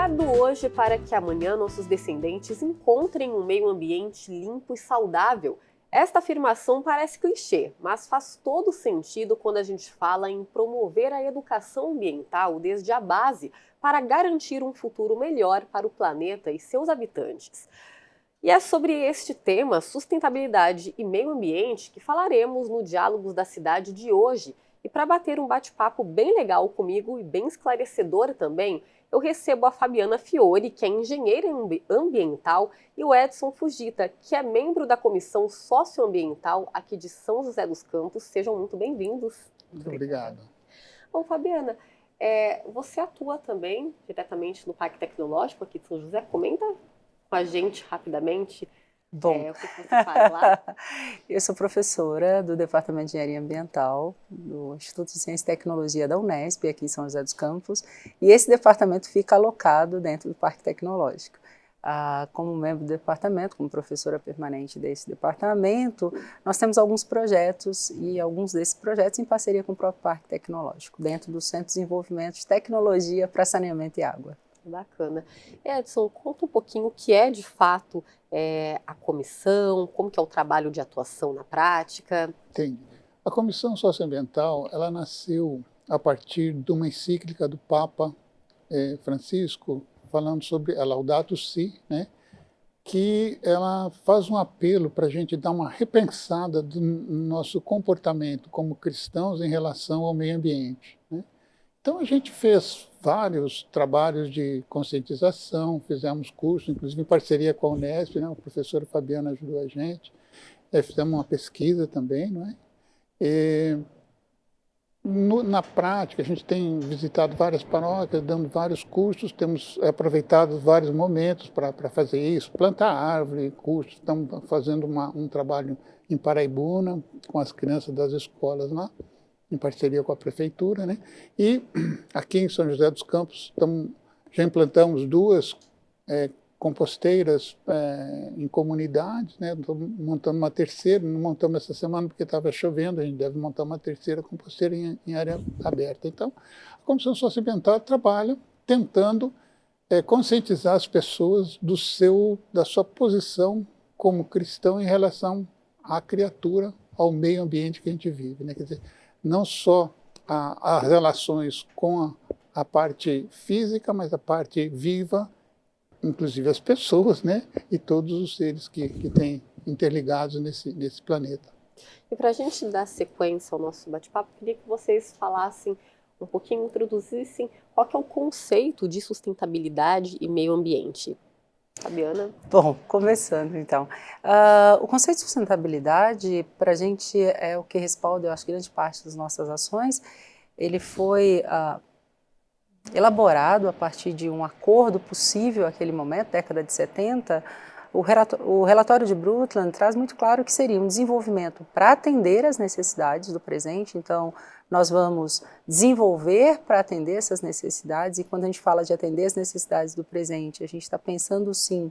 Cuidar do hoje para que amanhã nossos descendentes encontrem um meio ambiente limpo e saudável. Esta afirmação parece clichê, mas faz todo sentido quando a gente fala em promover a educação ambiental desde a base para garantir um futuro melhor para o planeta e seus habitantes. E é sobre este tema, sustentabilidade e meio ambiente, que falaremos no Diálogos da Cidade de hoje. E para bater um bate-papo bem legal comigo e bem esclarecedor também, eu recebo a Fabiana Fiore, que é engenheira ambiental, e o Edson Fujita, que é membro da Comissão Socioambiental aqui de São José dos Campos. Sejam muito bem-vindos. Muito obrigado. Bom, Fabiana, você atua também diretamente no Parque Tecnológico aqui de São José. Comenta com a gente rapidamente o que você faz lá. Eu sou professora do Departamento de Engenharia Ambiental do Instituto de Ciência e Tecnologia da Unesp, aqui em São José dos Campos, e esse departamento fica alocado dentro do Parque Tecnológico. Como membro do departamento, como professora permanente desse departamento, nós temos alguns projetos, e alguns desses projetos em parceria com o próprio Parque Tecnológico, dentro do Centro de Desenvolvimento de Tecnologia para Saneamento e Água. Bacana. Edson, conta um pouquinho o que é de fato a comissão, como que é o trabalho de atuação na prática. Tem. A Comissão Socioambiental, ela nasceu a partir de uma encíclica do Papa Francisco, falando sobre a Laudato Si, né, que ela faz um apelo para a gente dar uma repensada do nosso comportamento como cristãos em relação ao meio ambiente, né? Então a gente fez vários trabalhos de conscientização, fizemos cursos, inclusive em parceria com a Unesp, né? A professora Fabiana ajudou a gente, fizemos uma pesquisa também, não é? Na prática, a gente tem visitado várias paróquias, dando vários cursos, temos aproveitado vários momentos para fazer isso, plantar árvore, cursos, estamos fazendo um trabalho em Paraibuna, com as crianças das escolas lá, em parceria com a prefeitura, né? E aqui em São José dos Campos já implantamos duas composteiras em comunidades, né? Estamos montando uma terceira, não montamos essa semana porque estava chovendo, a gente deve montar uma terceira composteira em área aberta. Então, a Comissão Socioambiental trabalha tentando conscientizar as pessoas da sua posição como cristão em relação à criatura, ao meio ambiente que a gente vive, né? Quer dizer, não só as relações com a parte física, mas a parte viva, inclusive as pessoas, né? E todos os seres que têm interligados nesse planeta. E para a gente dar sequência ao nosso bate-papo, queria que vocês falassem um pouquinho, introduzissem qual que é o conceito de sustentabilidade e meio ambiente. Fabiana? Bom, começando então. O conceito de sustentabilidade, para a gente, é o que respalda, eu acho, grande parte das nossas ações. Ele foi elaborado a partir de um acordo possível naquele momento, década de 70. O relatório de Brundtland traz muito claro que seria um desenvolvimento para atender às necessidades do presente. Então, nós vamos desenvolver para atender essas necessidades, e quando a gente fala de atender as necessidades do presente, a gente está pensando sim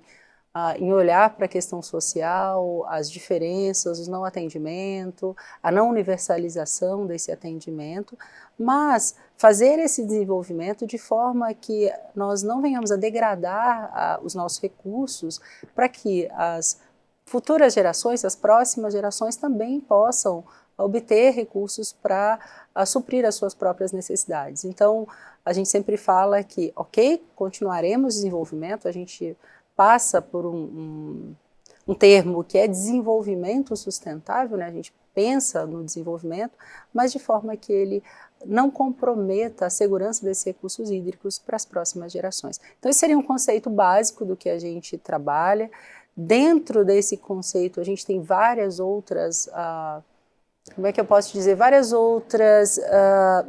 em olhar para a questão social, as diferenças, o não atendimento, a não universalização desse atendimento, mas fazer esse desenvolvimento de forma que nós não venhamos a degradar os nossos recursos, para que as futuras gerações, as próximas gerações também possam obter recursos para suprir as suas próprias necessidades. Então, a gente sempre fala que, ok, continuaremos o desenvolvimento, a gente passa por um termo que é desenvolvimento sustentável, né? A gente pensa no desenvolvimento, mas de forma que ele não comprometa a segurança desses recursos hídricos para as próximas gerações. Então, esse seria um conceito básico do que a gente trabalha. Dentro desse conceito, a gente tem várias outras várias outras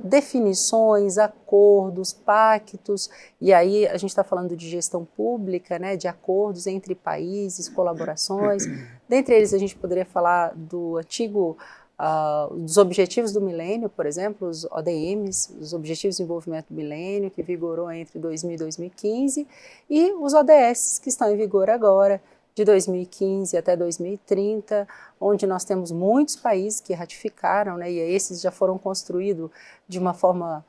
definições, acordos, pactos, e aí a gente está falando de gestão pública, né, de acordos entre países, colaborações. Dentre eles a gente poderia falar do antigo, dos Objetivos do Milênio, por exemplo, os ODMs, os Objetivos de Desenvolvimento do Milênio, que vigorou entre 2000 e 2015, e os ODS, que estão em vigor agora, de 2015 até 2030, onde nós temos muitos países que ratificaram, né, e esses já foram construídos de uma forma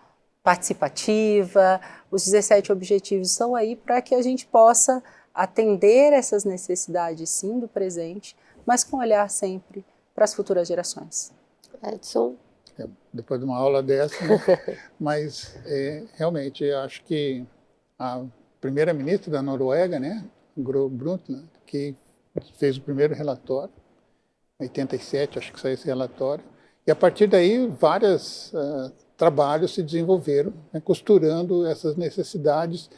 participativa. Os 17 objetivos estão aí para que a gente possa atender essas necessidades, sim, do presente, mas com olhar sempre para as futuras gerações. Edson? Depois de uma aula dessa, né? Mas realmente eu acho que a primeira-ministra da Noruega, né, Gro Brundtland, que fez o primeiro relatório, em 87, acho que saiu esse relatório, e a partir daí vários trabalhos se desenvolveram, né, costurando essas necessidades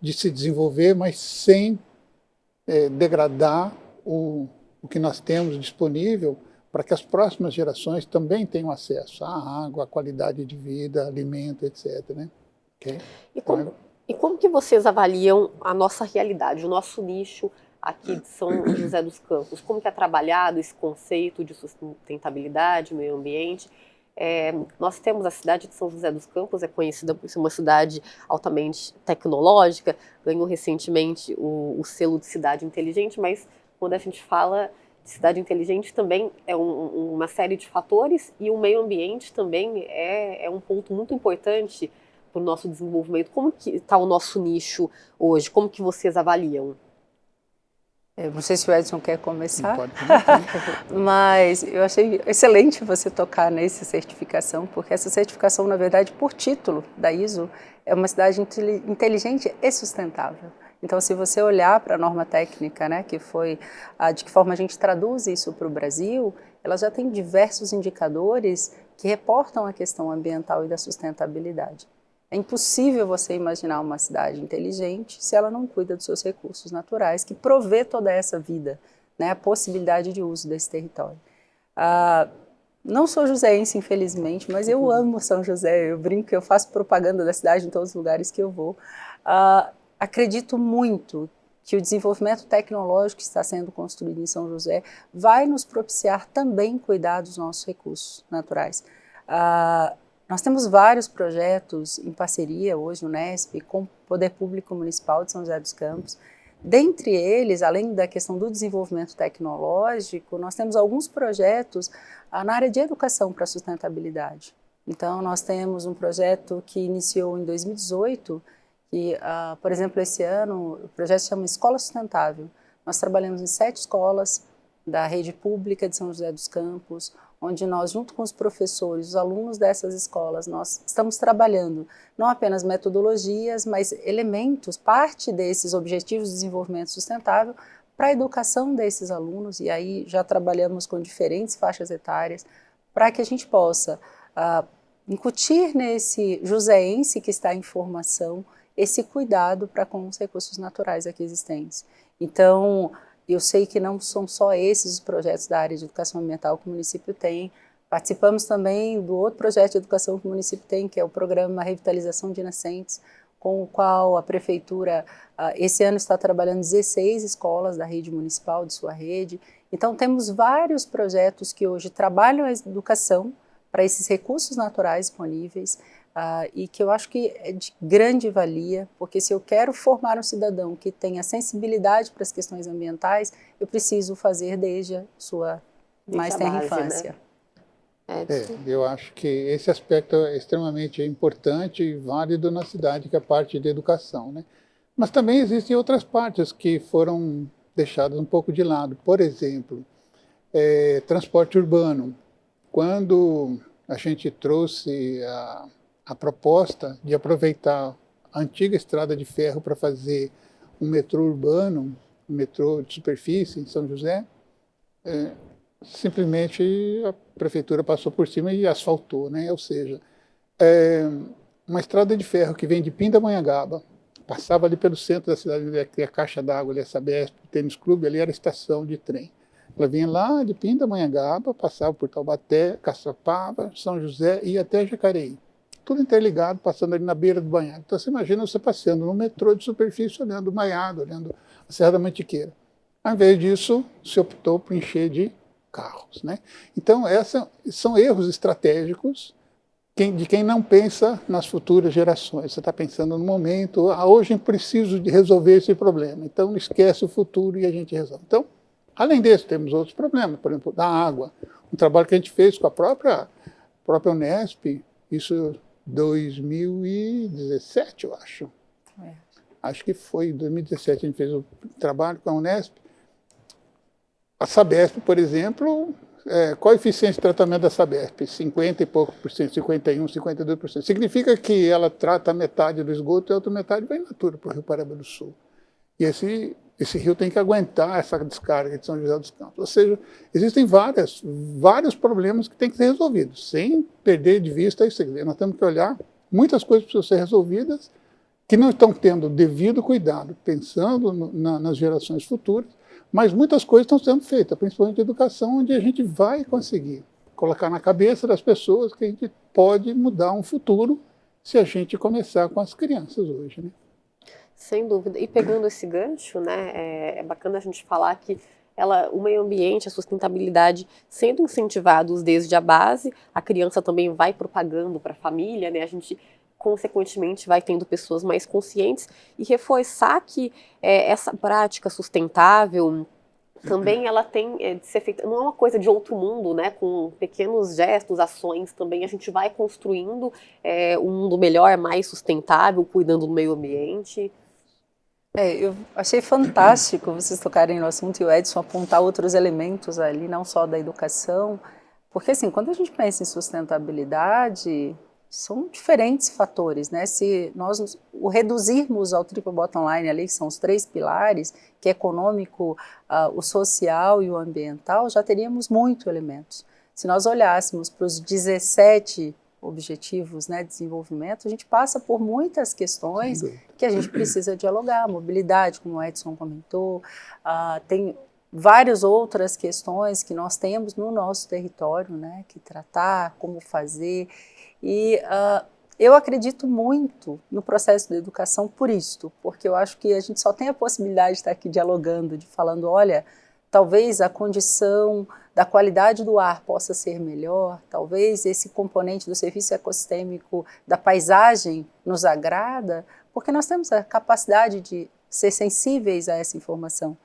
de se desenvolver, mas sem degradar o que nós temos disponível, para que as próximas gerações também tenham acesso à água, à qualidade de vida, alimento, etc. Né? Okay? E como que vocês avaliam a nossa realidade, o nosso nicho aqui de São José dos Campos? Como que é trabalhado esse conceito de sustentabilidade, meio ambiente? Nós temos a cidade de São José dos Campos, é conhecida por ser uma cidade altamente tecnológica, ganhou recentemente o selo de cidade inteligente, mas quando a gente fala cidade inteligente também é uma série de fatores, e o meio ambiente também é um ponto muito importante para o nosso desenvolvimento. Como que está o nosso nicho hoje? Como que vocês avaliam? Eu não sei se o Edson quer começar, pode começar. Mas eu achei excelente você tocar nessa certificação, porque essa certificação, na verdade, por título da ISO, é uma cidade inteligente e sustentável. Então, se você olhar para a norma técnica, né, que foi de que forma a gente traduz isso para o Brasil, ela já tem diversos indicadores que reportam a questão ambiental e da sustentabilidade. É impossível você imaginar uma cidade inteligente se ela não cuida dos seus recursos naturais, que provê toda essa vida, né, a possibilidade de uso desse território. Não sou joseense, infelizmente, mas eu amo São José. Eu brinco que eu faço propaganda da cidade em todos os lugares que eu vou. Acredito muito que o desenvolvimento tecnológico que está sendo construído em São José vai nos propiciar também cuidar dos nossos recursos naturais. Nós temos vários projetos em parceria hoje no Unesp com o Poder Público Municipal de São José dos Campos. Dentre eles, além da questão do desenvolvimento tecnológico, nós temos alguns projetos na área de educação para sustentabilidade. Então, nós temos um projeto que iniciou em 2018, que, por exemplo, esse ano, o projeto se chama Escola Sustentável. Nós trabalhamos em 7 escolas da rede pública de São José dos Campos, onde nós, junto com os professores, os alunos dessas escolas, nós estamos trabalhando não apenas metodologias, mas elementos, parte desses objetivos de desenvolvimento sustentável para a educação desses alunos, e aí já trabalhamos com diferentes faixas etárias, para que a gente possa incutir nesse joseense que está em formação esse cuidado para com os recursos naturais aqui existentes. Então, eu sei que não são só esses os projetos da área de educação ambiental que o município tem. Participamos também do outro projeto de educação que o município tem, que é o programa Revitalização de Nascentes, com o qual a prefeitura, esse ano, está trabalhando 16 escolas da rede municipal, de sua rede. Então, temos vários projetos que hoje trabalham a educação para esses recursos naturais disponíveis, e que eu acho que é de grande valia, porque se eu quero formar um cidadão que tenha sensibilidade para as questões ambientais, eu preciso fazer desde a sua mais tenra infância. Né? Eu acho que esse aspecto é extremamente importante e válido na cidade, que é a parte de educação, né? Mas também existem outras partes que foram deixadas um pouco de lado. Por exemplo, transporte urbano. Quando a gente trouxe a proposta de aproveitar a antiga estrada de ferro para fazer um metrô urbano, um metrô de superfície em São José, simplesmente a prefeitura passou por cima e asfaltou, né? Ou seja, uma estrada de ferro que vem de Pindamonhangaba, passava ali pelo centro da cidade, a caixa d'água, ali, a Sabesp, o Tênis Clube, ali era a estação de trem. Ela vinha lá de Pindamonhangaba, passava por Taubaté, Caçapava, São José e ia até Jacareí. Tudo interligado, passando ali na beira do banhado. Então você imagina você passeando no metrô de superfície, olhando o banhado, olhando a Serra da Mantiqueira. Ao invés disso, se optou por encher de carros, né? Então, esses são erros estratégicos de quem não pensa nas futuras gerações. Você está pensando no momento, hoje eu preciso de resolver esse problema. Então, não esquece o futuro e a gente resolve. Então, além disso, temos outros problemas, por exemplo, da água. Um trabalho que a gente fez com a própria Unesp, isso 2017, eu acho. É. Acho que foi em 2017 a gente fez o trabalho com a Unesp. A Sabesp, por exemplo, qual a eficiência de tratamento da Sabesp? 50 e pouco por cento, 51, 52%. Significa que ela trata metade do esgoto e a outra metade vai in natura para o Rio Paraíba do Sul. E esse rio tem que aguentar essa descarga de São José dos Campos. Ou seja, existem vários problemas que têm que ser resolvidos, sem perder de vista isso. Nós temos que olhar, muitas coisas precisam ser resolvidas que não estão tendo devido cuidado, pensando nas gerações futuras, mas muitas coisas estão sendo feitas, principalmente a educação, onde a gente vai conseguir colocar na cabeça das pessoas que a gente pode mudar um futuro se a gente começar com as crianças hoje, né? Sem dúvida. E pegando esse gancho, né, é bacana a gente falar que o meio ambiente, a sustentabilidade sendo incentivados desde a base, a criança também vai propagando para a família, né, a gente consequentemente vai tendo pessoas mais conscientes e reforçar que essa prática sustentável também ela tem de ser feita, não é uma coisa de outro mundo, né? Com pequenos gestos, ações também a gente vai construindo um mundo melhor, mais sustentável, cuidando do meio ambiente. Eu achei fantástico vocês tocarem no assunto e o Edson apontar outros elementos ali, não só da educação, porque assim, quando a gente pensa em sustentabilidade, são diferentes fatores, né? Se nós o reduzirmos ao triple bottom line ali, que são os 3 pilares, que é econômico, o social e o ambiental, já teríamos muitos elementos. Se nós olhássemos para os 17 objetivos, né, de desenvolvimento, a gente passa por muitas questões que a gente precisa dialogar, mobilidade, como o Edson comentou, tem várias outras questões que nós temos no nosso território, né, que tratar, como fazer, e eu acredito muito no processo da educação por isto, porque eu acho que a gente só tem a possibilidade de estar aqui dialogando, de falando, olha, talvez a condição da qualidade do ar possa ser melhor, talvez esse componente do serviço ecossistêmico da paisagem nos agrada, porque nós temos a capacidade de ser sensíveis a essa informação.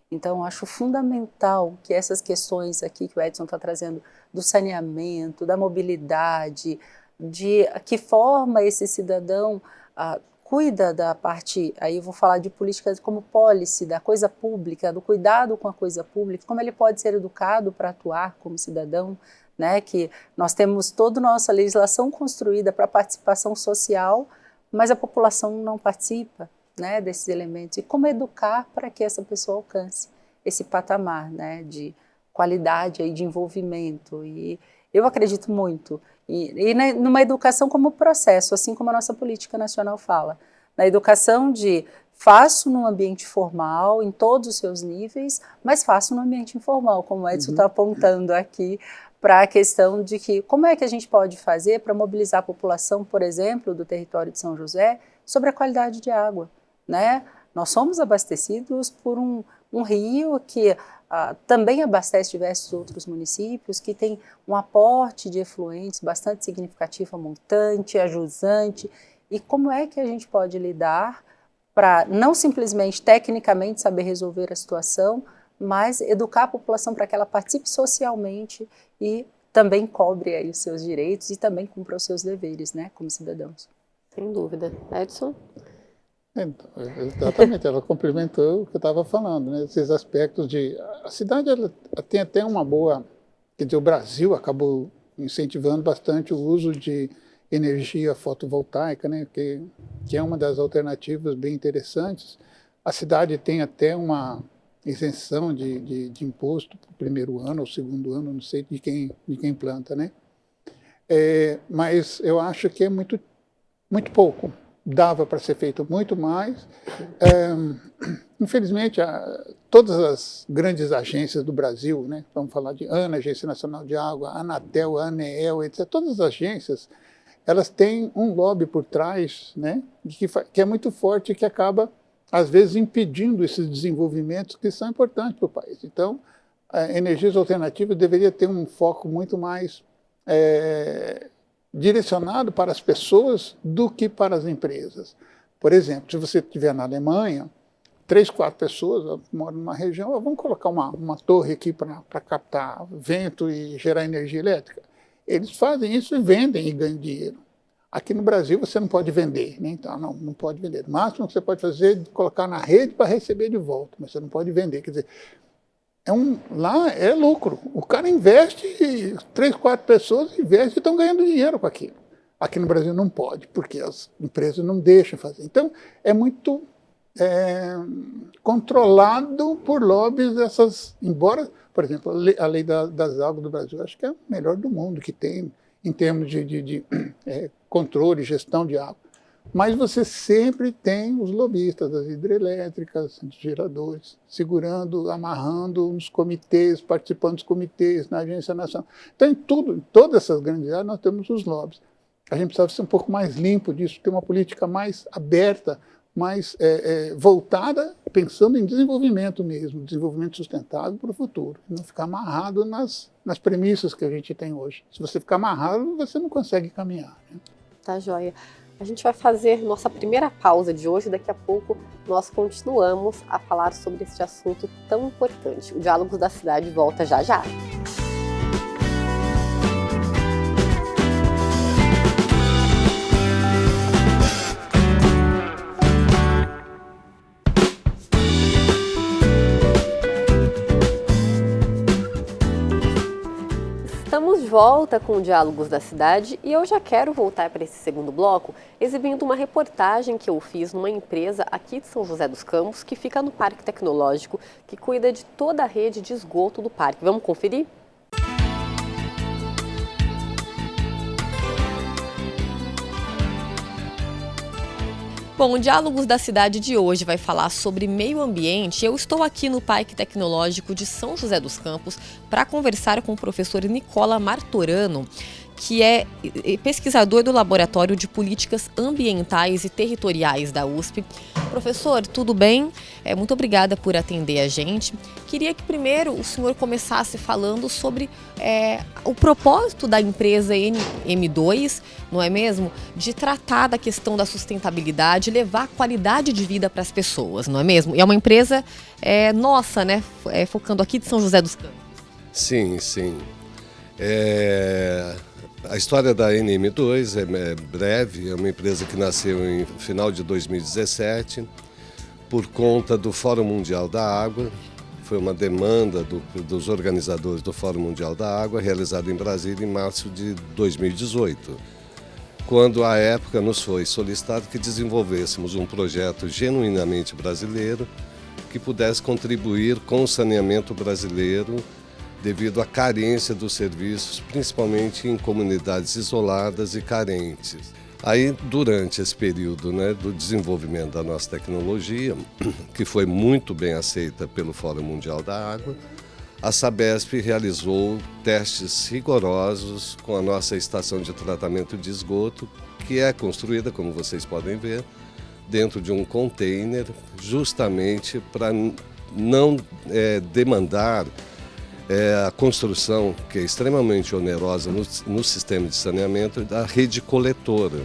Então, acho fundamental que essas questões aqui que o Edson está trazendo, do saneamento, da mobilidade, de que forma esse cidadão cuida da parte, aí eu vou falar de política como policy, da coisa pública, do cuidado com a coisa pública, como ele pode ser educado para atuar como cidadão, né, que nós temos toda a nossa legislação construída para participação social, mas a população não participa, né, desses elementos, e como educar para que essa pessoa alcance esse patamar, né, de qualidade aí, de envolvimento, e eu acredito muito numa educação como processo, assim como a nossa política nacional fala, na educação de faço no ambiente formal, em todos os seus níveis, mas faço no ambiente informal, como o Edson está apontando aqui, para a questão de que como é que a gente pode fazer para mobilizar a população, por exemplo, do território de São José, sobre a qualidade de água, né? Nós somos abastecidos por um rio que também abastece diversos outros municípios, que tem um aporte de efluentes bastante significativo a montante, a jusante, e como é que a gente pode lidar para não simplesmente tecnicamente saber resolver a situação, mas educar a população para que ela participe socialmente e também cobre aí os seus direitos e também cumpra os seus deveres, né, como cidadãos. Sem dúvida. Edson? Então, exatamente, ela complementou o que eu estava falando, né? Esses aspectos de... A cidade ela tem até uma boa... Quer dizer, o Brasil acabou incentivando bastante o uso de energia fotovoltaica, né? Que é uma das alternativas bem interessantes. A cidade tem até uma isenção de imposto para o primeiro ano ou segundo ano, não sei de quem planta, né? Mas eu acho que é muito pouco. Dava para ser feito muito mais. Infelizmente, todas as grandes agências do Brasil, né, vamos falar de ANA, Agência Nacional de Água, Anatel, ANEEL, etc., todas as agências, elas têm um lobby por trás, né, que é muito forte e que acaba, às vezes, impedindo esses desenvolvimentos que são importantes para o país. Então, energias alternativas deveria ter um foco muito mais direcionado para as pessoas do que para as empresas. Por exemplo, se você estiver na Alemanha, 3, 4 pessoas moram numa região, vamos colocar uma torre aqui para captar vento e gerar energia elétrica. Eles fazem isso e vendem e ganham dinheiro. Aqui no Brasil você não pode vender, né? Então não pode vender. O máximo que você pode fazer é colocar na rede para receber de volta, mas você não pode vender. Quer dizer, lá é lucro. O cara investe, 3, 4 pessoas investem e estão ganhando dinheiro com aquilo. Aqui no Brasil não pode, porque as empresas não deixam fazer. Então, é muito controlado por lobbies embora, por exemplo, a lei das águas do Brasil, acho que é a melhor do mundo que tem em termos de controle e gestão de água. Mas você sempre tem os lobistas das hidrelétricas, dos geradores, segurando, amarrando nos comitês, participando dos comitês, na Agência Nacional. Então, em todas essas grandes áreas, nós temos os lobbies. A gente precisava ser um pouco mais limpo disso, ter uma política mais aberta, mais voltada, pensando em desenvolvimento mesmo, desenvolvimento sustentável para o futuro. Não ficar amarrado nas premissas que a gente tem hoje. Se você ficar amarrado, você não consegue caminhar, né? Tá joia. A gente vai fazer nossa primeira pausa de hoje. Daqui a pouco nós continuamos a falar sobre este assunto tão importante. O Diálogos da Cidade volta já já. Estamos de volta com o Diálogos da Cidade e eu já quero voltar para esse segundo bloco exibindo uma reportagem que eu fiz numa empresa aqui de São José dos Campos que fica no Parque Tecnológico, que cuida de toda a rede de esgoto do parque. Vamos conferir? Bom, o Diálogos da Cidade de hoje vai falar sobre meio ambiente. Eu estou aqui no Parque Tecnológico de São José dos Campos para conversar com o professor Nicola Martorano, que é pesquisador do Laboratório de Políticas Ambientais e Territoriais da USP. Professor, tudo bem? Muito obrigada por atender a gente. Queria que primeiro o senhor começasse falando sobre o propósito da empresa NM2, não é mesmo? De tratar da questão da sustentabilidade, levar qualidade de vida para as pessoas, não é mesmo? E é uma empresa nossa, né? Focando aqui de São José dos Campos. Sim, sim. A história da NM2 é breve, é uma empresa que nasceu em final de 2017 por conta do Fórum Mundial da Água. Foi uma demanda dos organizadores do Fórum Mundial da Água, realizada em Brasília em março de 2018, quando à época nos foi solicitado que desenvolvêssemos um projeto genuinamente brasileiro que pudesse contribuir com o saneamento brasileiro devido à carência dos serviços, principalmente em comunidades isoladas e carentes. Aí, durante esse período, né, do desenvolvimento da nossa tecnologia, que foi muito bem aceita pelo Fórum Mundial da Água, a Sabesp realizou testes rigorosos com a nossa estação de tratamento de esgoto, que é construída, como vocês podem ver, dentro de um container, justamente para não demandar a construção, que é extremamente onerosa no sistema de saneamento, da rede coletora.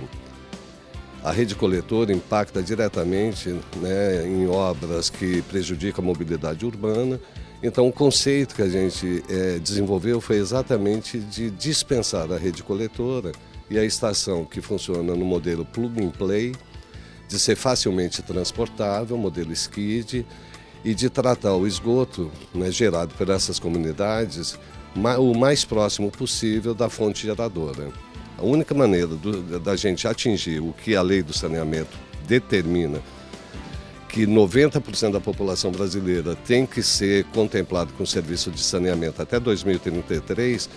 A rede coletora impacta diretamente, né, em obras que prejudicam a mobilidade urbana. Então, o conceito que a gente desenvolveu foi exatamente de dispensar a rede coletora e a estação, que funciona no modelo plug and play, de ser facilmente transportável, modelo skid, e de tratar o esgoto, né, gerado por essas comunidades o mais próximo possível da fonte geradora. A única maneira da gente atingir o que a lei do saneamento determina, que 90% da população brasileira tem que ser contemplado com serviço de saneamento até 2033,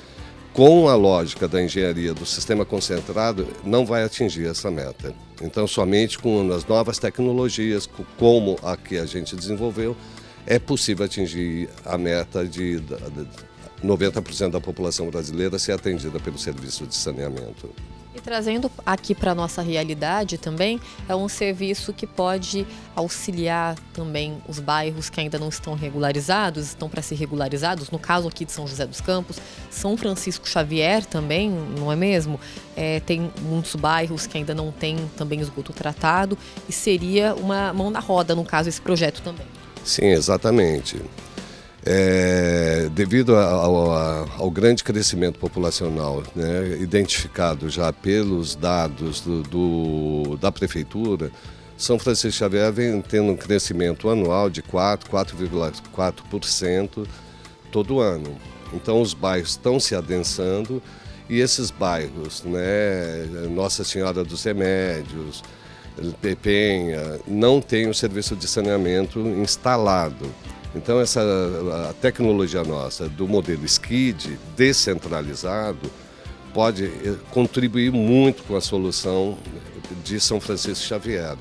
com a lógica da engenharia do sistema concentrado, não vai atingir essa meta. Então, somente com as novas tecnologias, como a que a gente desenvolveu, é possível atingir a meta de 90% da população brasileira ser atendida pelo serviço de saneamento. E trazendo aqui para a nossa realidade também, é um serviço que pode auxiliar também os bairros que ainda não estão regularizados, estão para ser regularizados, no caso aqui de São José dos Campos, São Francisco Xavier também, não é mesmo? Tem muitos bairros que ainda não têm também esgoto tratado e seria uma mão na roda, no caso, esse projeto também. Sim, exatamente. Devido ao grande crescimento populacional, né, identificado já pelos dados da Prefeitura, São Francisco Xavier vem tendo um crescimento anual de 4,4% todo ano. Então os bairros estão se adensando e esses bairros, né, Nossa Senhora dos Remédios, Penha, não tem o serviço de saneamento instalado. Então a tecnologia nossa do modelo SCID descentralizado pode contribuir muito com a solução de São Francisco Xavier.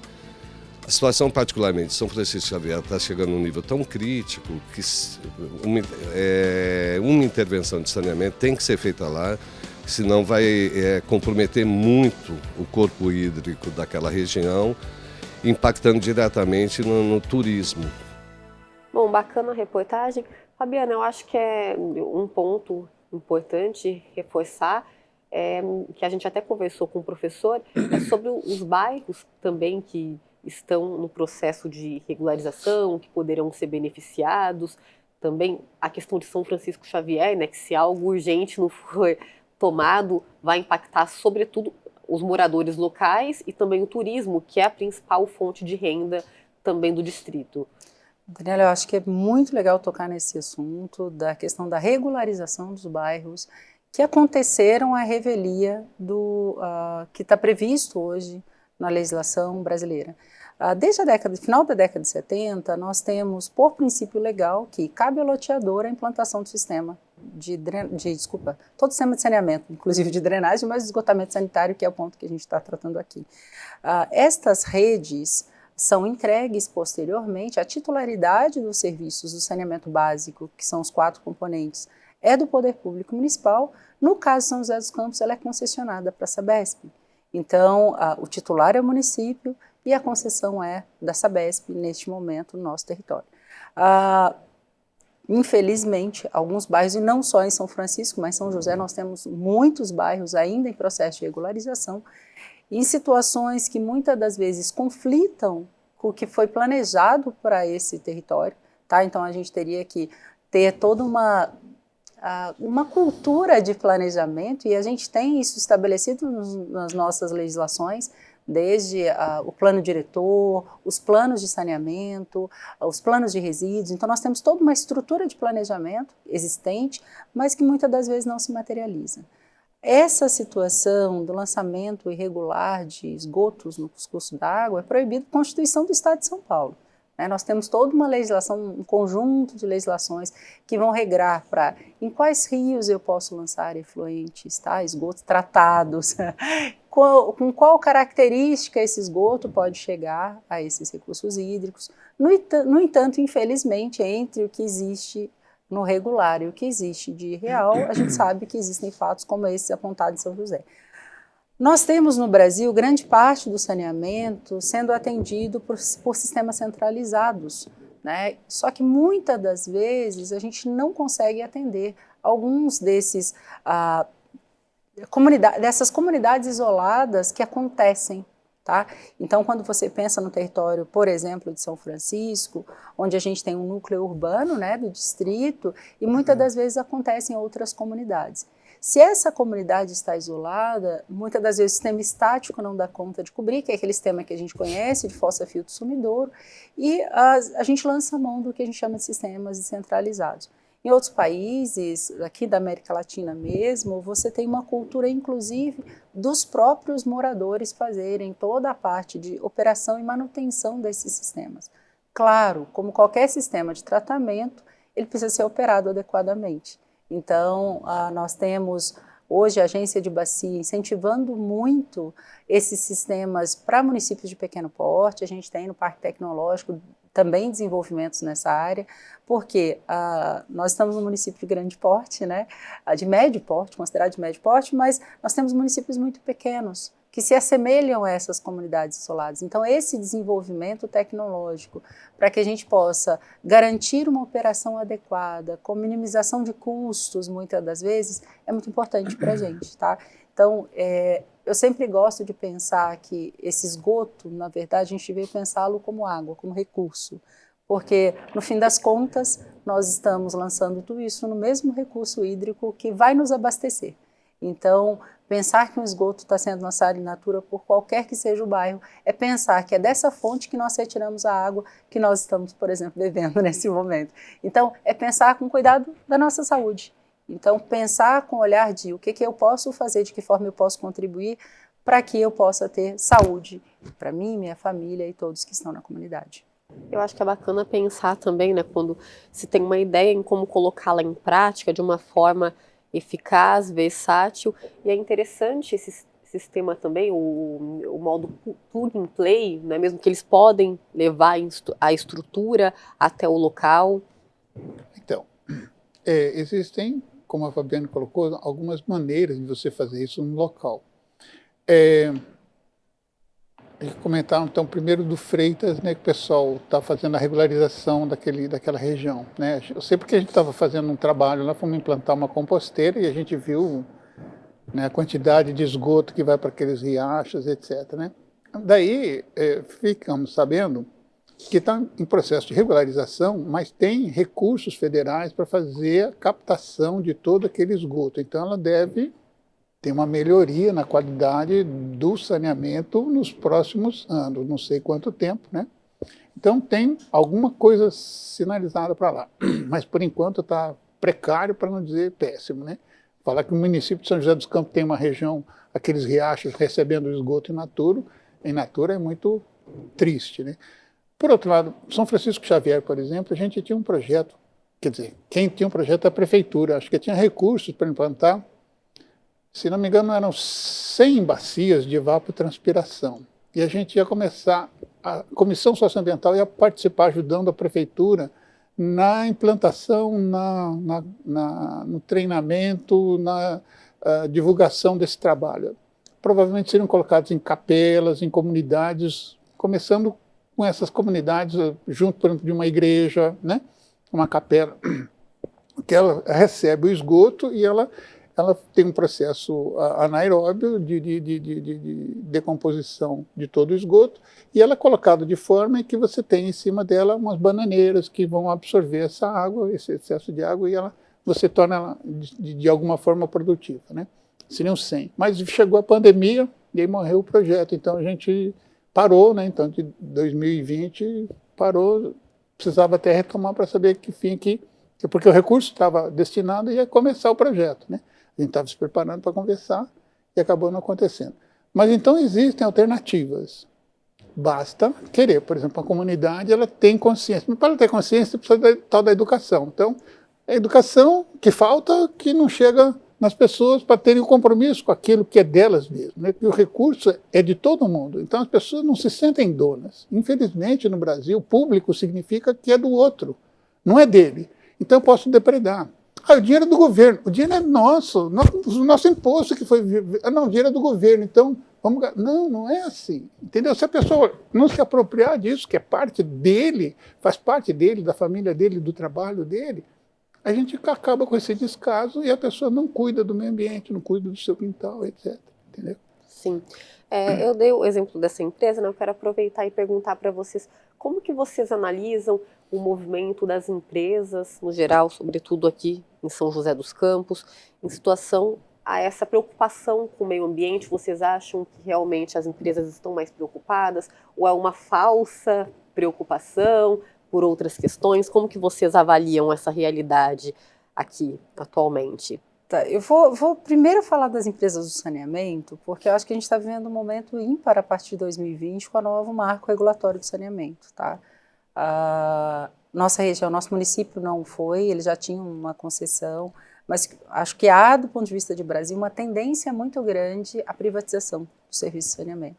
A situação particularmente de São Francisco Xavier está chegando a um nível tão crítico que uma intervenção de saneamento tem que ser feita lá, senão vai comprometer muito o corpo hídrico daquela região, impactando diretamente no turismo. Bom, bacana a reportagem. Fabiana, eu acho que é um ponto importante reforçar, que a gente até conversou com o professor, é sobre os bairros também que estão no processo de regularização, que poderão ser beneficiados. Também a questão de São Francisco Xavier, né, que se algo urgente não for tomado, vai impactar sobretudo os moradores locais e também o turismo, que é a principal fonte de renda também do distrito. Daniela, eu acho que é muito legal tocar nesse assunto da questão da regularização dos bairros que aconteceram à revelia que está previsto hoje na legislação brasileira. Desde final da década de 70, nós temos, por princípio legal, que cabe ao loteador a implantação do sistema todo o sistema de saneamento, inclusive de drenagem, mas de esgotamento sanitário, que é o ponto que a gente está tratando aqui. Estas redes são entregues posteriormente, a titularidade dos serviços do saneamento básico, que são os 4 componentes, é do Poder Público Municipal. No caso de São José dos Campos, ela é concessionada para a Sabesp. Então, o titular é o município e a concessão é da Sabesp, neste momento, no nosso território. Infelizmente, alguns bairros, e não só em São Francisco, mas em São José, nós temos muitos bairros ainda em processo de regularização, em situações que muitas das vezes conflitam com o que foi planejado para esse território, tá? Então a gente teria que ter toda uma cultura de planejamento, e a gente tem isso estabelecido nas nossas legislações, desde o plano diretor, os planos de saneamento, os planos de resíduos. Então nós temos toda uma estrutura de planejamento existente, mas que muitas das vezes não se materializa. Essa situação do lançamento irregular de esgotos nos cursos d'água é proibido pela Constituição do Estado de São Paulo. Nós temos toda uma legislação, um conjunto de legislações que vão regrar para em quais rios eu posso lançar efluentes, tá? Esgotos tratados, com qual característica esse esgoto pode chegar a esses recursos hídricos. No entanto, infelizmente, entre o que existe no regular e o que existe de real, a gente sabe que existem fatos como esses apontados em São José. Nós temos no Brasil grande parte do saneamento sendo atendido por sistemas centralizados, né? Só que muitas das vezes a gente não consegue atender alguns dessas comunidades isoladas que acontecem. Tá? Então, quando você pensa no território, por exemplo, de São Francisco, onde a gente tem um núcleo urbano, né, do distrito, e muitas das vezes acontece em outras comunidades. Se essa comunidade está isolada, muitas das vezes o sistema estático não dá conta de cobrir, que é aquele sistema que a gente conhece, de fossa, filtro, sumidouro, e a gente lança a mão do que a gente chama de sistemas descentralizados. Em outros países, aqui da América Latina mesmo, você tem uma cultura, inclusive, dos próprios moradores fazerem toda a parte de operação e manutenção desses sistemas. Claro, como qualquer sistema de tratamento, ele precisa ser operado adequadamente. Então, nós temos hoje a Agência de Bacia incentivando muito esses sistemas para municípios de pequeno porte. A gente tem no Parque Tecnológico também desenvolvimentos nessa área, porque nós estamos num município de grande porte, né, de médio porte, considerado de médio porte, mas nós temos municípios muito pequenos, que se assemelham a essas comunidades isoladas. Então, esse desenvolvimento tecnológico, para que a gente possa garantir uma operação adequada, com minimização de custos, muitas das vezes, é muito importante para a gente, tá? Então, eu sempre gosto de pensar que esse esgoto, na verdade, a gente veio pensá-lo como água, como recurso, porque, no fim das contas, nós estamos lançando tudo isso no mesmo recurso hídrico que vai nos abastecer. Então, pensar que um esgoto está sendo lançado in natura por qualquer que seja o bairro, é pensar que é dessa fonte que nós retiramos a água que nós estamos, por exemplo, bebendo nesse momento. Então, é pensar com cuidado da nossa saúde. Então, pensar com o olhar de o que eu posso fazer, de que forma eu posso contribuir para que eu possa ter saúde para mim, minha família e todos que estão na comunidade. Eu acho que é bacana pensar também, né, quando se tem uma ideia em como colocá-la em prática de uma forma eficaz, versátil, e é interessante esse sistema também, o modo plug and play, né, mesmo que eles podem levar a estrutura até o local. Então, existem, como a Fabiana colocou, algumas maneiras de você fazer isso no local. Comentar então primeiro do Freitas, né, que o pessoal está fazendo a regularização daquela região, né? Eu sei porque a gente estava fazendo um trabalho lá, fomos implantar uma composteira e a gente viu, né, a quantidade de esgoto que vai para aqueles riachos, etc., né? Daí ficamos sabendo que está em processo de regularização, mas tem recursos federais para fazer a captação de todo aquele esgoto. Então ela deve ter uma melhoria na qualidade do saneamento nos próximos anos, não sei quanto tempo, né? Então tem alguma coisa sinalizada para lá, mas por enquanto está precário, para não dizer péssimo, né? Falar que o município de São José dos Campos tem uma região, aqueles riachos recebendo esgoto in natura é muito triste, né? Por outro lado, São Francisco Xavier, por exemplo, a gente tinha um projeto, quer dizer, quem tinha um projeto é a prefeitura, acho que tinha recursos para implantar, se não me engano, eram 100 bacias de evapotranspiração. E a gente ia começar, a Comissão Socioambiental ia participar ajudando a prefeitura na implantação, no treinamento, na divulgação desse trabalho. Provavelmente seriam colocados em capelas, em comunidades, começando com essas comunidades, junto, por exemplo, de uma igreja, né? Uma capela, que ela recebe o esgoto e ela tem um processo anaeróbio de decomposição de todo o esgoto, e ela é colocada de forma que você tem em cima dela umas bananeiras que vão absorver essa água, esse excesso de água, e você torna ela de alguma forma produtiva, né? Seriam 100. Mas chegou a pandemia e aí morreu o projeto, então a gente parou, né? Então de 2020 parou, precisava até retomar para saber que fim porque o recurso estava destinado e ia começar o projeto, né? A gente estava se preparando para conversar e acabou não acontecendo. Mas então existem alternativas. Basta querer. Por exemplo, a comunidade ela tem consciência. Mas para ela ter consciência, precisa tal da educação. Então, a educação que falta, que não chega nas pessoas para terem um compromisso com aquilo que é delas mesmo, né? Porque o recurso é de todo mundo. Então, as pessoas não se sentem donas. Infelizmente, no Brasil, público significa que é do outro, não é dele. Então, eu posso depredar. O dinheiro é do governo, o dinheiro é nosso, o nosso imposto que foi... Não, o dinheiro é do governo, então vamos... Não é assim, entendeu? Se a pessoa não se apropriar disso, que é parte dele, faz parte dele, da família dele, do trabalho dele, a gente acaba com esse descaso e a pessoa não cuida do meio ambiente, não cuida do seu quintal, etc. Entendeu? Sim. Eu dei o exemplo dessa empresa, né? Eu quero aproveitar e perguntar para vocês como que vocês analisam o movimento das empresas, no geral, sobretudo aqui em São José dos Campos, em situação a essa preocupação com o meio ambiente. Vocês acham que realmente as empresas estão mais preocupadas ou é uma falsa preocupação por outras questões? Como que vocês avaliam essa realidade aqui, atualmente? Tá, eu vou primeiro falar das empresas do saneamento, porque eu acho que a gente está vivendo um momento ímpar a partir de 2020 com o novo marco regulatório do saneamento, tá? Nossa região, nosso município não foi, ele já tinha uma concessão, mas acho que há, do ponto de vista de Brasil, uma tendência muito grande à privatização do serviço de saneamento.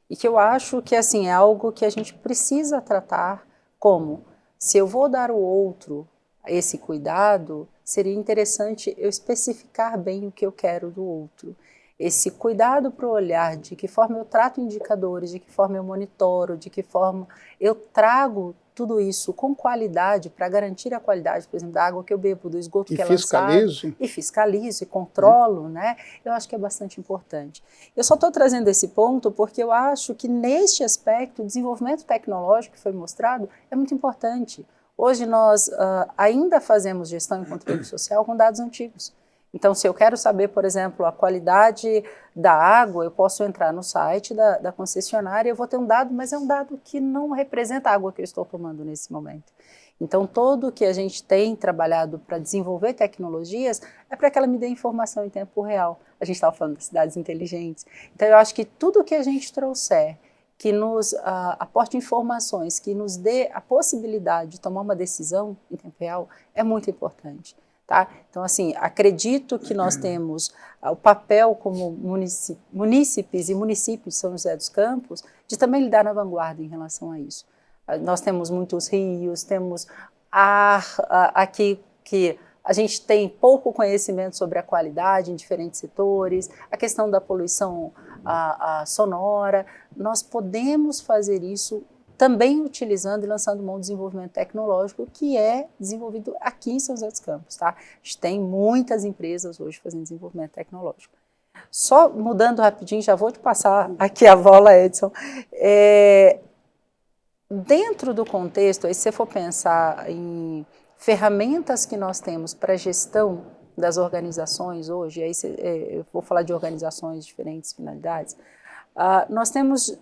E que eu acho que assim, é algo que a gente precisa tratar como, se eu vou dar ao outro esse cuidado, seria interessante eu especificar bem o que eu quero do outro. Esse cuidado para o olhar, de que forma eu trato indicadores, de que forma eu monitoro, de que forma eu trago tudo isso com qualidade para garantir a qualidade, por exemplo, da água que eu bebo, do esgoto que é lançado. E fiscalizo e controlo, né? Eu acho que é bastante importante. Eu só estou trazendo esse ponto porque eu acho que neste aspecto o desenvolvimento tecnológico que foi mostrado é muito importante. Hoje nós ainda fazemos gestão e controle social com dados antigos. Então, se eu quero saber, por exemplo, a qualidade da água, eu posso entrar no site da concessionária, eu vou ter um dado, mas é um dado que não representa a água que eu estou tomando nesse momento. Então, tudo que a gente tem trabalhado para desenvolver tecnologias é para que ela me dê informação em tempo real. A gente estava falando das cidades inteligentes. Então, eu acho que tudo que a gente trouxer, que nos aporte informações, que nos dê a possibilidade de tomar uma decisão em tempo real, é muito importante. Tá? Então, assim, acredito que nós temos o papel como munícipes e municípios de São José dos Campos de também lidar na vanguarda em relação a isso. Nós temos muitos rios, temos ar aqui que a gente tem pouco conhecimento sobre a qualidade em diferentes setores, a questão da poluição sonora. Nós podemos fazer isso também utilizando e lançando mão do desenvolvimento tecnológico que é desenvolvido aqui em São José dos Campos. Tá? A gente tem muitas empresas hoje fazendo desenvolvimento tecnológico. Só mudando rapidinho, já vou te passar aqui a bola, Edson. Dentro do contexto, aí se você for pensar em ferramentas que nós temos para gestão das organizações hoje, aí eu vou falar de organizações de diferentes finalidades, nós temos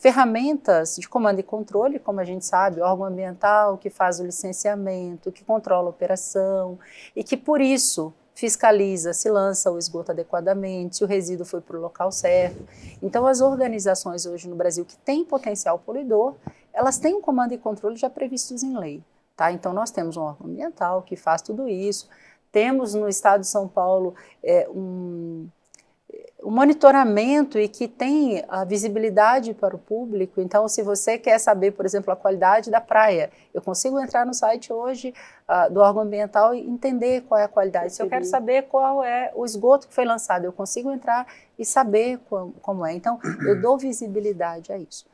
ferramentas de comando e controle, como a gente sabe, órgão ambiental que faz o licenciamento, que controla a operação e que por isso fiscaliza se lança o esgoto adequadamente, se o resíduo foi para o local certo. Então as organizações hoje no Brasil que têm potencial poluidor, elas têm um comando e controle já previstos em lei. Tá? Então nós temos um órgão ambiental que faz tudo isso, temos no estado de São Paulo um monitoramento e que tem a visibilidade para o público. Então, se você quer saber, por exemplo, a qualidade da praia, eu consigo entrar no site hoje do órgão ambiental e entender qual é a qualidade. Se eu quero saber qual é o esgoto que foi lançado, eu consigo entrar e saber como é. Então, eu dou visibilidade a isso.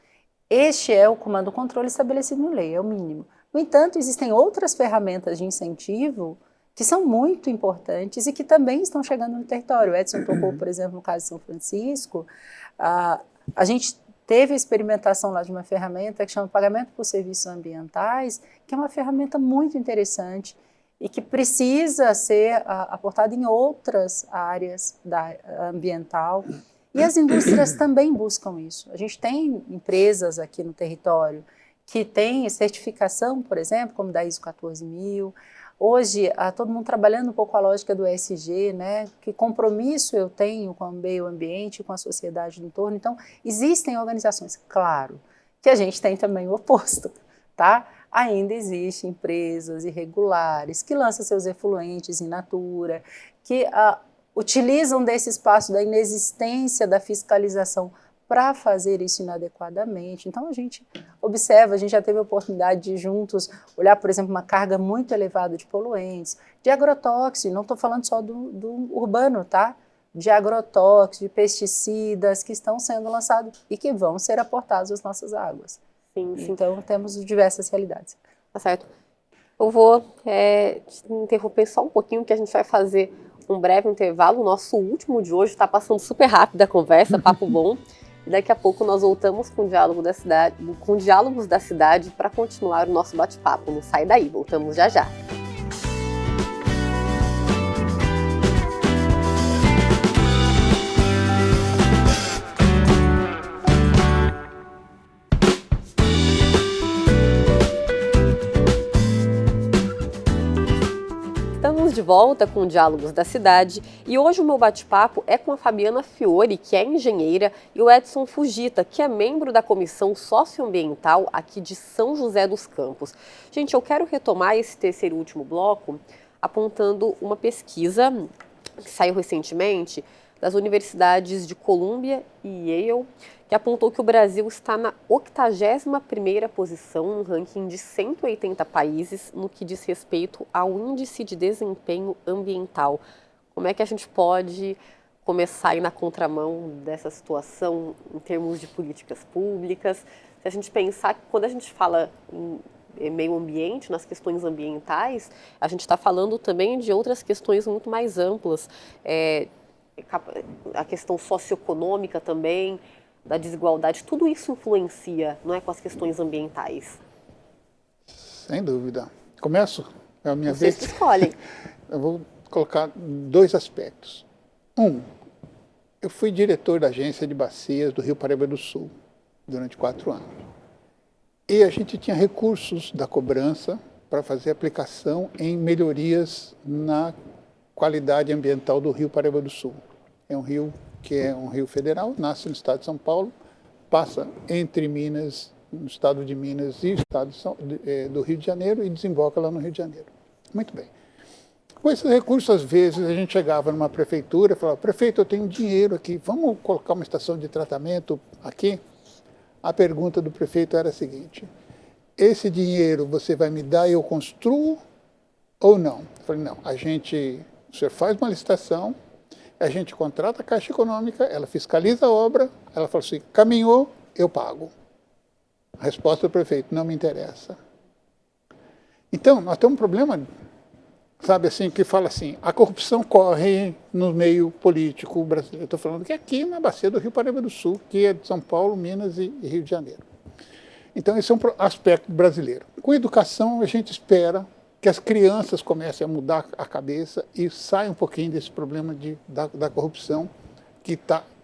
Este é o comando-controle estabelecido em lei, é o mínimo. No entanto, existem outras ferramentas de incentivo que são muito importantes e que também estão chegando no território. O Edson tocou, por exemplo, no caso de São Francisco, a gente teve a experimentação lá de uma ferramenta que chama Pagamento por Serviços Ambientais, que é uma ferramenta muito interessante e que precisa ser aportada em outras áreas da ambiental. E as indústrias também buscam isso. A gente tem empresas aqui no território que têm certificação, por exemplo, como da ISO 14000. Hoje, todo mundo trabalhando um pouco a lógica do ESG, né? Que compromisso eu tenho com o meio ambiente, com a sociedade no entorno. Então, existem organizações, claro, que a gente tem também o oposto, tá? Ainda existem empresas irregulares que lançam seus efluentes in natura, que utilizam desse espaço da inexistência da fiscalização para fazer isso inadequadamente. Então, a gente observa, a gente já teve a oportunidade de juntos olhar, por exemplo, uma carga muito elevada de poluentes, de agrotóxicos, não estou falando só do urbano, tá? De agrotóxicos, de pesticidas que estão sendo lançados e que vão ser aportados às nossas águas. Sim, sim. Então, temos diversas realidades. Tá certo. Eu vou te interromper só um pouquinho, que a gente vai fazer um breve intervalo. O nosso último de hoje está passando super rápido a conversa, papo bom. E daqui a pouco nós voltamos com Diálogos da Cidade para continuar o nosso bate-papo. Não sai daí, voltamos já já. Estamos de volta com Diálogos da Cidade e hoje o meu bate-papo é com a Fabiana Fiore, que é engenheira, e o Edson Fujita, que é membro da Comissão Socioambiental aqui de São José dos Campos. Gente, eu quero retomar esse terceiro e último bloco apontando uma pesquisa que saiu recentemente das universidades de Columbia e Yale, que apontou que o Brasil está na 81ª posição no ranking de 180 países no que diz respeito ao Índice de Desempenho Ambiental. Como é que a gente pode começar a ir na contramão dessa situação em termos de políticas públicas? Se a gente pensar que quando a gente fala em meio ambiente, nas questões ambientais, a gente está falando também de outras questões muito mais amplas, a questão socioeconômica também, da desigualdade, tudo isso influencia, não é, com as questões ambientais? Sem dúvida. Começo? É a minha Vocês vez? que escolhem. Eu vou colocar 2 aspectos. Eu fui diretor da agência de bacias do Rio Paraíba do Sul durante 4 anos. E a gente tinha recursos da cobrança para fazer aplicação em melhorias na qualidade ambiental do Rio Paraíba do Sul. É um rio que é um rio federal, nasce no estado de São Paulo, passa entre Minas, no estado de Minas e o estado do Rio de Janeiro e desemboca lá no Rio de Janeiro. Muito bem. Com esses recursos, às vezes, a gente chegava numa prefeitura e falava, prefeito, eu tenho dinheiro aqui, vamos colocar uma estação de tratamento aqui? A pergunta do prefeito era a seguinte, esse dinheiro você vai me dar e eu construo ou não? Eu falei, não, o senhor faz uma licitação, a gente contrata a Caixa Econômica, ela fiscaliza a obra, ela fala assim, caminhou, eu pago. A resposta do prefeito, não me interessa. Então, nós temos um problema, sabe assim, que fala assim, a corrupção corre no meio político brasileiro. Estou falando que aqui na bacia do Rio Paraíba do Sul, que é de São Paulo, Minas e Rio de Janeiro. Então, esse é um aspecto brasileiro. Com educação, a gente espera que as crianças comecem a mudar a cabeça e saiam um pouquinho desse problema da corrupção que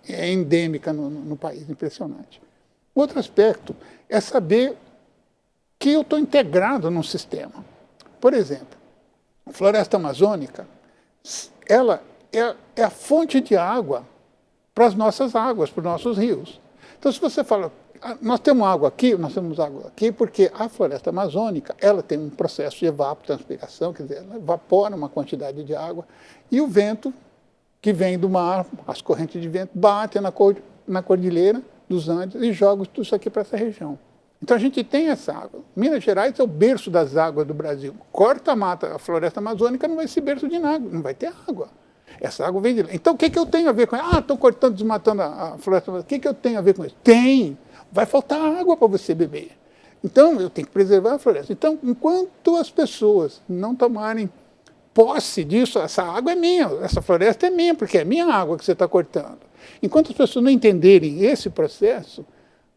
é endêmica no país, impressionante. Outro aspecto é saber que eu estou integrado num sistema. Por exemplo, a floresta amazônica, ela é a fonte de água para as nossas águas, para os nossos rios. Então, se você fala, nós temos água aqui porque a floresta amazônica, ela tem um processo de evapotranspiração, quer dizer, ela evapora uma quantidade de água, e o vento que vem do mar, as correntes de vento, batem na cordilheira dos Andes e jogam tudo isso aqui para essa região. Então a gente tem essa água. Minas Gerais é o berço das águas do Brasil. Corta a mata, a floresta amazônica não vai ser berço de nada, não vai ter água. Essa água vem de lá. Então o que eu tenho a ver com isso? Estão cortando, desmatando a floresta amazônica. O que eu tenho a ver com isso? Tem! Vai faltar água para você beber. Então eu tenho que preservar a floresta. Então, enquanto as pessoas não tomarem posse disso, essa água é minha, essa floresta é minha, porque é minha água que você está cortando. Enquanto as pessoas não entenderem esse processo,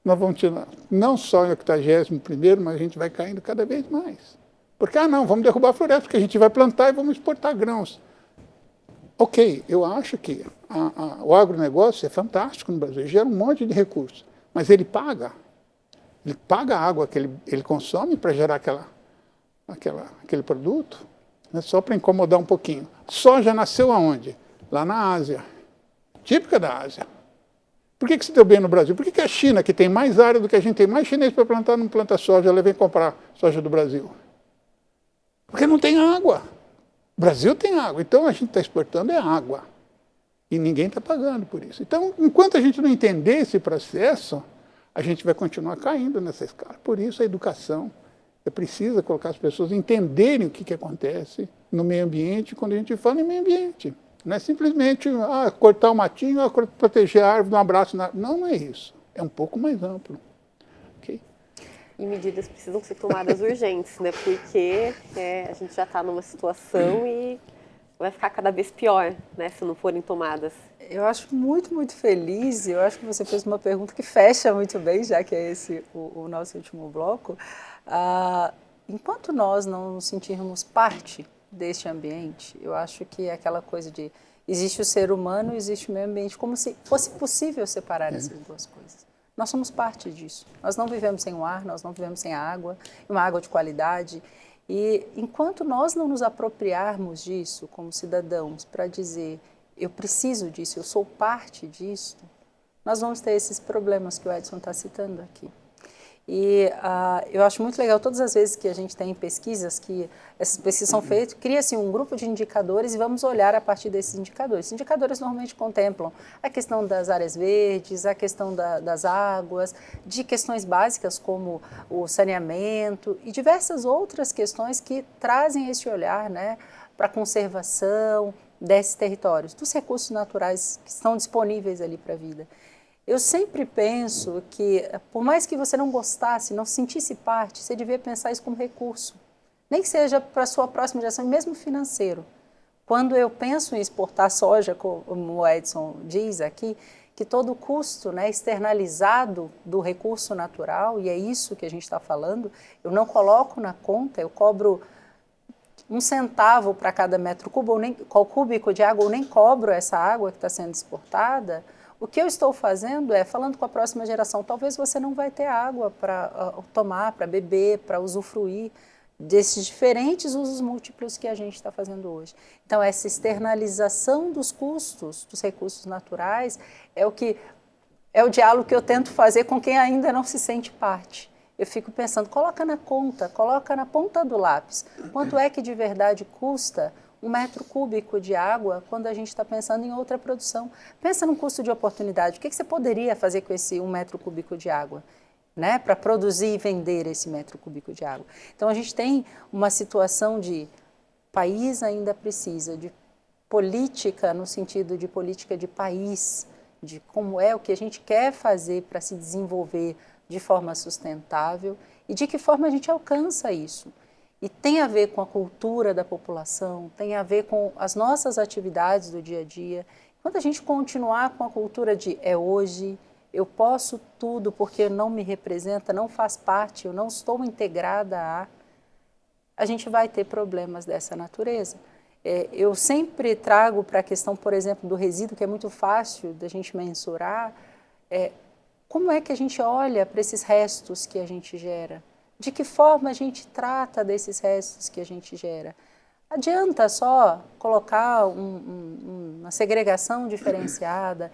nós vamos tirar, não só em 81º, mas a gente vai caindo cada vez mais. Porque, não, vamos derrubar a floresta, porque a gente vai plantar e vamos exportar grãos. Ok, eu acho que o agronegócio é fantástico no Brasil, gera um monte de recursos, mas ele paga a água que ele consome para gerar aquele produto, né, só para incomodar um pouquinho. Soja nasceu aonde? Lá na Ásia, típica da Ásia. Por que se deu bem no Brasil? Por que a China, que tem mais área do que a gente tem, mais chinês para plantar, não planta soja, ela vem comprar soja do Brasil? Porque não tem água. O Brasil tem água, então a gente está exportando água. E ninguém está pagando por isso. Então, enquanto a gente não entender esse processo, a gente vai continuar caindo nessa escala. Por isso a educação é preciso colocar as pessoas a entenderem o que acontece no meio ambiente quando a gente fala em meio ambiente. Não é simplesmente cortar o matinho, proteger a árvore, um abraço. Não é isso. É um pouco mais amplo. Okay? E medidas precisam ser tomadas urgentes, né? Porque a gente já está numa situação e vai ficar cada vez pior, né? Se não forem tomadas. Eu acho muito, muito feliz, eu acho que você fez uma pergunta que fecha muito bem, já que é esse o nosso último bloco. Enquanto nós não nos sentirmos parte deste ambiente, eu acho que é aquela coisa de existe o ser humano, existe o meio ambiente, como se fosse possível separar essas duas coisas. Nós somos parte disso. Nós não vivemos sem o ar, nós não vivemos sem a água, uma água de qualidade. E enquanto nós não nos apropriarmos disso como cidadãos para dizer eu preciso disso, eu sou parte disso, nós vamos ter esses problemas que o Edson está citando aqui. E eu acho muito legal, todas as vezes que a gente tem pesquisas, que essas pesquisas são feitas, cria-se um grupo de indicadores e vamos olhar a partir desses indicadores. Os indicadores normalmente contemplam a questão das áreas verdes, a questão das águas, de questões básicas como o saneamento e diversas outras questões que trazem esse olhar, né, para a conservação desses territórios, dos recursos naturais que estão disponíveis ali para a vida. Eu sempre penso que, por mais que você não gostasse, não sentisse parte, você devia pensar isso como recurso. Nem que seja para a sua próxima geração, mesmo financeiro. Quando eu penso em exportar soja, como o Edson diz aqui, que todo o custo, né, externalizado do recurso natural, e é isso que a gente está falando, eu não coloco na conta, eu cobro 1 centavo para cada metro cúbico de água, ou nem cobro essa água que está sendo exportada. O que eu estou fazendo é, falando com a próxima geração, talvez você não vai ter água para tomar, para beber, para usufruir desses diferentes usos múltiplos que a gente está fazendo hoje. Então, essa externalização dos custos dos recursos naturais é o diálogo que eu tento fazer com quem ainda não se sente parte. Eu fico pensando, coloca na conta, coloca na ponta do lápis, quanto é que de verdade custa 1 metro cúbico de água quando a gente está pensando em outra produção. Pensa num custo de oportunidade, o que você poderia fazer com esse 1 metro cúbico de água, né, para produzir e vender esse metro cúbico de água? Então a gente tem uma situação de país ainda precisa de política, no sentido de política de país, de como é o que a gente quer fazer para se desenvolver de forma sustentável e de que forma a gente alcança isso. E tem a ver com a cultura da população, tem a ver com as nossas atividades do dia a dia. Quando a gente continuar com a cultura de é hoje, eu posso tudo porque não me representa, não faz parte, eu não estou integrada a gente vai ter problemas dessa natureza. Eu sempre trago para a questão, por exemplo, do resíduo, que é muito fácil da gente mensurar, como é que a gente olha para esses restos que a gente gera? De que forma a gente trata desses restos que a gente gera? Adianta só colocar uma segregação diferenciada,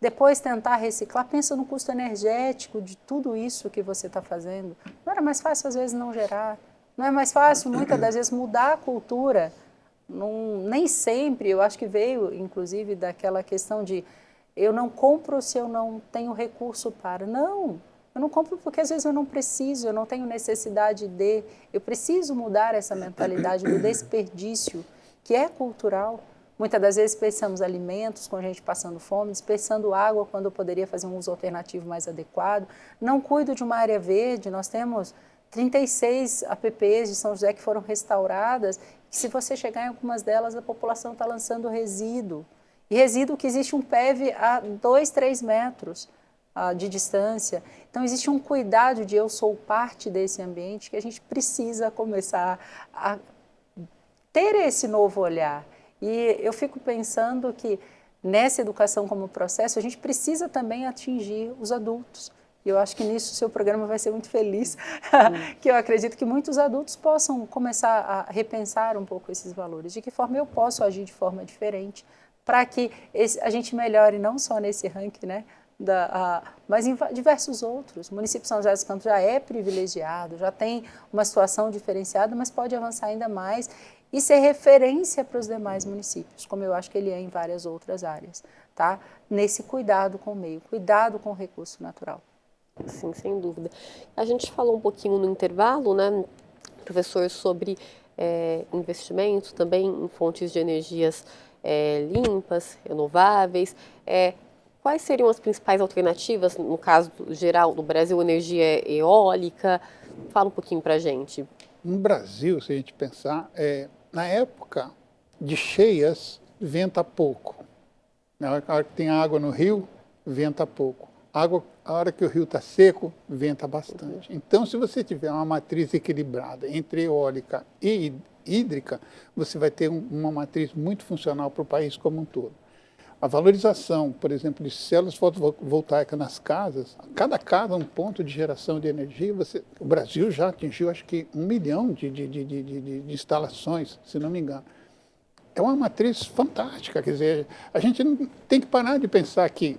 depois tentar reciclar? Pensa no custo energético de tudo isso que você está fazendo. Não era mais fácil, às vezes, não gerar? Não é mais fácil, muitas das vezes, mudar a cultura? Nem sempre, eu acho que veio, inclusive, daquela questão de eu não compro se eu não tenho recurso para. Não, eu não compro porque às vezes eu não preciso, eu não tenho necessidade de. Eu preciso mudar essa mentalidade do desperdício, que é cultural. Muitas das vezes desperdiçamos alimentos com a gente passando fome, desperdiçando água quando eu poderia fazer um uso alternativo mais adequado. Não cuido de uma área verde, nós temos 36 APPs de São José que foram restauradas, e se você chegar em algumas delas, a população está lançando resíduo. E resíduo que existe um PEV a 2, 3 metros de distância. Então, existe um cuidado de eu sou parte desse ambiente que a gente precisa começar a ter esse novo olhar. E eu fico pensando que nessa educação como processo, a gente precisa também atingir os adultos. E eu acho que nisso o seu programa vai ser muito feliz, que eu acredito que muitos adultos possam começar a repensar um pouco esses valores. De que forma eu posso agir de forma diferente para que a gente melhore não só nesse ranking, né, mas em diversos outros. O município de São José dos Campos já é privilegiado, já tem uma situação diferenciada, mas pode avançar ainda mais e ser referência para os demais municípios, como eu acho que ele é em várias outras áreas, tá? Nesse cuidado com o meio, cuidado com o recurso natural. Sim, sem dúvida. A gente falou um pouquinho no intervalo, né, professor, sobre investimentos também em fontes de energias limpas, renováveis. Quais seriam as principais alternativas, no caso geral do Brasil, energia eólica? Fala um pouquinho para a gente. No Brasil, se a gente pensar, na época de cheias, venta pouco. Na hora que tem água no rio, venta pouco. A hora que o rio está seco, venta bastante. Então, se você tiver uma matriz equilibrada entre eólica e hídrica, você vai ter uma matriz muito funcional para o país como um todo. A valorização, por exemplo, de células fotovoltaicas nas casas, cada casa é um ponto de geração de energia. O Brasil já atingiu, acho que, 1 milhão de instalações, se não me engano. É uma matriz fantástica, quer dizer, a gente não tem que parar de pensar que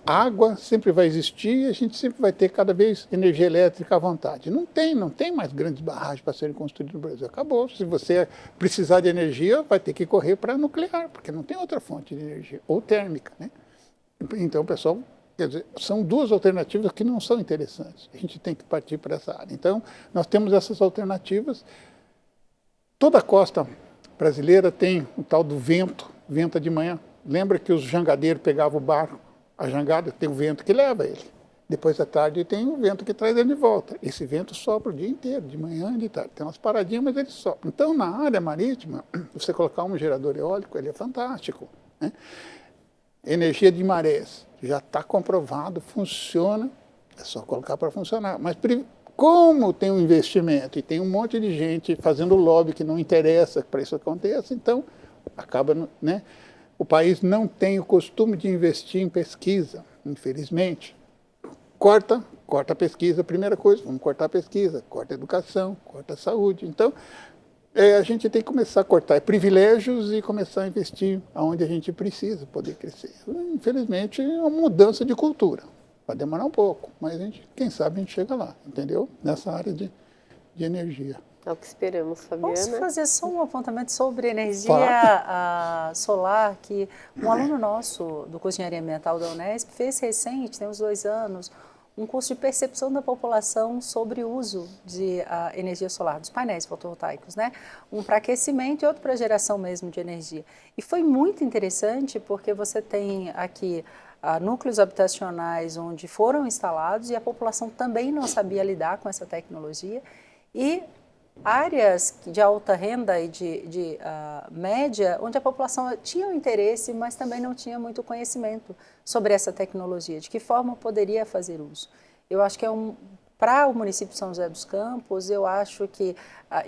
água sempre vai existir e a gente sempre vai ter cada vez energia elétrica à vontade. Não tem mais grandes barragens para serem construídas no Brasil. Acabou. Se você precisar de energia, vai ter que correr para nuclear, porque não tem outra fonte de energia, ou térmica, né? Então, pessoal, quer dizer, são duas alternativas que não são interessantes. A gente tem que partir para essa área. Então, nós temos essas alternativas. Toda a costa brasileira tem o tal do vento, venta de manhã. Lembra que os jangadeiros pegavam o barco, a jangada tem o vento que leva ele. Depois da tarde tem o vento que traz ele de volta. Esse vento sopra o dia inteiro, de manhã e de tarde. Tem umas paradinhas, mas ele sopra. Então, na área marítima, você colocar um gerador eólico, ele é fantástico, né? Energia de marés. já está comprovado, funciona, é só colocar para funcionar. Mas como tem um investimento e tem um monte de gente fazendo lobby que não interessa para isso aconteça, então acaba, né? O país não tem o costume de investir em pesquisa, infelizmente. Corta a pesquisa, primeira coisa, vamos cortar a pesquisa, corta a educação, corta a saúde. Então, a gente tem que começar a cortar privilégios e começar a investir onde a gente precisa poder crescer. Infelizmente, é uma mudança de cultura. Vai demorar um pouco, mas quem sabe a gente chega lá, entendeu? Nessa área de energia. É o que esperamos, Fabiana. Posso fazer só um apontamento sobre energia solar, que um aluno nosso do curso de Engenharia Ambiental da Unesp fez recente, tem uns 2 anos, um curso de percepção da população sobre o uso de energia solar, dos painéis fotovoltaicos, né? Um para aquecimento e outro para geração mesmo de energia. E foi muito interessante porque você tem aqui núcleos habitacionais onde foram instalados e a população também não sabia lidar com essa tecnologia, e áreas de alta renda e de média, onde a população tinha um interesse, mas também não tinha muito conhecimento sobre essa tecnologia, de que forma poderia fazer uso. Eu acho que para o município de São José dos Campos, eu acho que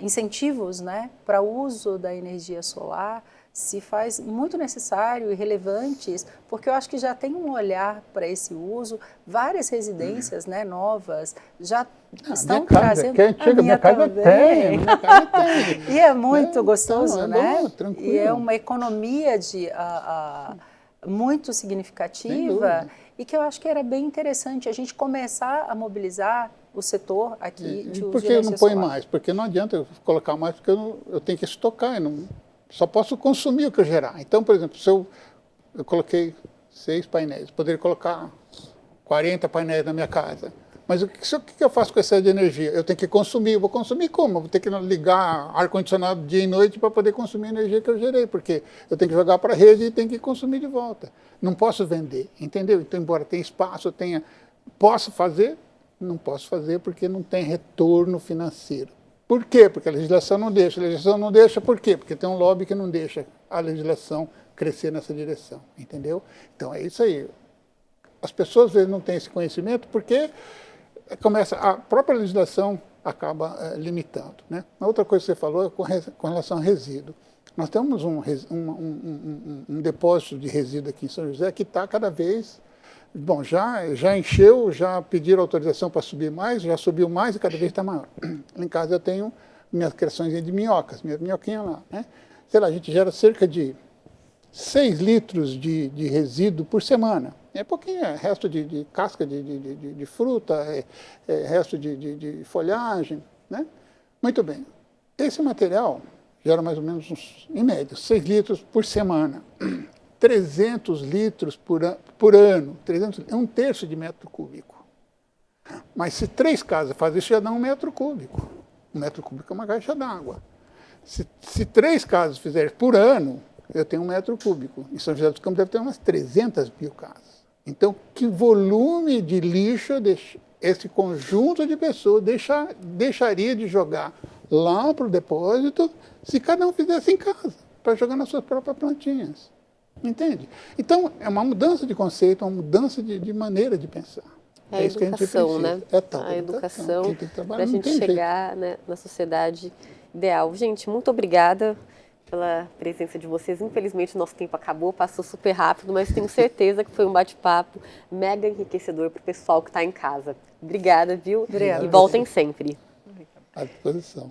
incentivos, né, para o uso da energia solar se faz muito necessário e relevantes, porque eu acho que já tem um olhar para esse uso, várias residências, né, novas já estão trazendo. Minha casa tem. E é muito gostoso, então, né? Bom, tranquilo. E é uma economia muito significativa e que eu acho que era bem interessante a gente começar a mobilizar o setor aqui de uso Por de que eu energia não põe solar. mais? Porque não adianta eu colocar mais, porque eu tenho que estocar, só posso consumir o que eu gerar. Então, por exemplo, se eu coloquei 6 painéis, poderia colocar 40 painéis na minha casa. Mas o que eu faço com essa de energia? Eu tenho que consumir. Eu vou consumir como? Eu vou ter que ligar ar-condicionado dia e noite para poder consumir a energia que eu gerei, porque eu tenho que jogar para a rede e tenho que consumir de volta. Não posso vender, entendeu? Então, embora tenha espaço, posso fazer, não posso fazer porque não tem retorno financeiro. Por quê? Porque a legislação não deixa. A legislação não deixa por quê? Porque tem um lobby que não deixa a legislação crescer nessa direção, entendeu? Então, é isso aí. As pessoas, às vezes, não têm esse conhecimento porque a própria legislação acaba limitando, né? A outra coisa que você falou é com relação a resíduo. Nós temos um depósito de resíduo aqui em São José que está cada vez... Bom, já encheu, já pediram autorização para subir mais, já subiu mais e cada vez está maior. Lá em casa eu tenho minhas criações de minhocas, minhas minhoquinhas lá, né? Sei lá, a gente gera cerca de 6 litros de resíduo por semana. É pouquinho, é resto de casca de fruta, resto de folhagem, né? Muito bem. Esse material gera mais ou menos, em média, 6 litros por semana. 300 litros por ano, 300, é 1/3 de metro cúbico. Mas se 3 casas fazem isso, já dá 1 metro cúbico. 1 metro cúbico é uma caixa d'água. Se 3 casas fizerem por ano, eu tenho 1 metro cúbico. Em São José dos Campos deve ter umas 300 mil casas. Então, que volume de lixo esse conjunto de pessoas deixaria de jogar lá para o depósito se cada um fizesse em casa, para jogar nas suas próprias plantinhas. Entende? Então, é uma mudança de conceito, uma mudança de maneira de pensar. É isso que a gente educação, precisa. né? É tal, a educação para a não gente tem chegar, né, na sociedade ideal. Gente, muito obrigada pela presença de vocês. Infelizmente, o nosso tempo acabou, passou super rápido, mas tenho certeza que foi um bate-papo mega enriquecedor para o pessoal que está em casa. Obrigada, viu? Obrigada. E voltem sempre. À disposição.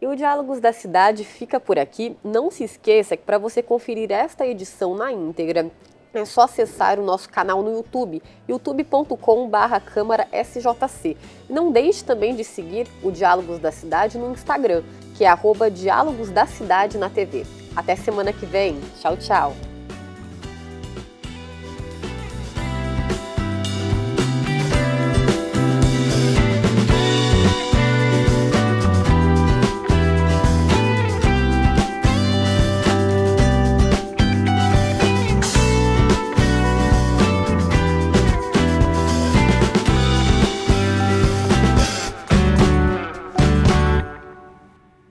E o Diálogos da Cidade fica por aqui. Não se esqueça que para você conferir esta edição na íntegra, é só acessar o nosso canal no YouTube, youtube.com/CâmaraSJC. E não deixe também de seguir o Diálogos da Cidade no Instagram, que é @Diálogos da Cidade na TV. Até semana que vem. Tchau, tchau.